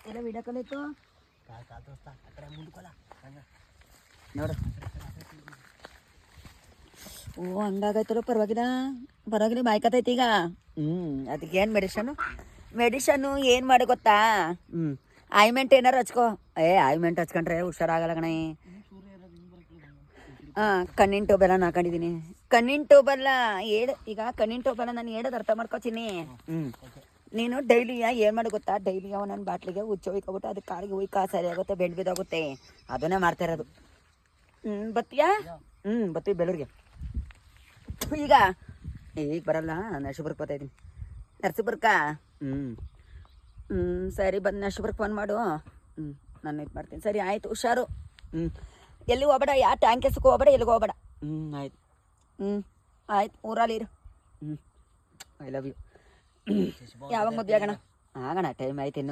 ಎಲ್ಲ video call ಇತ್ತು ನೋಡು. ಓ ಹಂಗಾಗೈತಲ್ಲ, ಪರವಾಗಿಲ್ಲ ಬಾಯ್ಕತೈತಿ ಈಗ. ಅದಕ್ಕೆ ಏನು ಮೆಡಿಷನ್ನು ಏನು ಮಾಡಿ ಗೊತ್ತಾ? ಆಯ್ಮೆಂಟ್ ಏನಾರು ಹಚ್ಕೋ. ಆಯ್ಮೆಂಟ್ ಹಚ್ಕೊಂಡ್ರೆ ಹುಷಾರಾಗಲ್ಲ ಕಣೆ. ಕಣ್ಣಿನ ಟೋಬೆಲ್ಲ ಹಾಕೊಂಡಿದ್ದೀನಿ. ಕಣ್ಣಿನ ಟೋಬೆಲ್ಲ ಈಗ ಕಣ್ಣಿನ ಟೋಬೆಲ್ಲ ನಾನು ಹೇಳೋದು ಅರ್ಥ ಮಾಡ್ಕೋತೀನಿ. ನೀನು ಡೈಲಿ ಏನು ಮಾಡಿ ಗೊತ್ತಾ? ಡೈಲಿ ನನ್ನ ಬಾಟ್ಲಿಗೆ ಹುಚ್ಚು ಹೊಯ್ಕೊಬಿಟ್ಟು ಅದಕ್ಕೆ ಕಾಲಿಗೆ ಹುಯ್ಕ ಸರಿ ಆಗುತ್ತೆ, ಬೆಂಡ್ ಬಿದ್ದೋಗುತ್ತೆ. ಅದನ್ನೇ ಮಾಡ್ತಾ ಇರೋದು. ಬತ್ತೀಯಾ? ಬತ್ತೀವಿ ಬೆಳೂರಿಗೆ. ಈಗ ಬರಲ್ಲ, ನರಸೀಪುರಕ್ಕೆ ಬರ್ತಾಯಿದ್ದೀನಿ. ನರಸೀಪುರಕ್ಕ ಸರಿ, ಬಂದು ನರಸೀಪುರಕ್ಕೆ ಫೋನ್ ಮಾಡು. ನಾನು ಇದು ಮಾಡ್ತೀನಿ. ಸರಿ ಆಯಿತು, ಹುಷಾರು. ಎಲ್ಲಿ ಹೋಗ್ಬೇಡ, ಯಾವ ಟ್ಯಾಂಕ್ ಕೆಸಕ್ಕೆ ಹೋಗ್ಬೇಡ, ಎಲ್ಲಿಗೆ ಹೋಗ್ಬೇಡ. ಆಯ್ತು. ಆಯ್ತು, ಊರಲ್ಲಿ ಇರು. I love you. ಯಾವಾಗ ಮದುವೆ ಆಗೋಣ? ಟೈಮ್ ಆಯ್ತು ಇನ್ನೂ.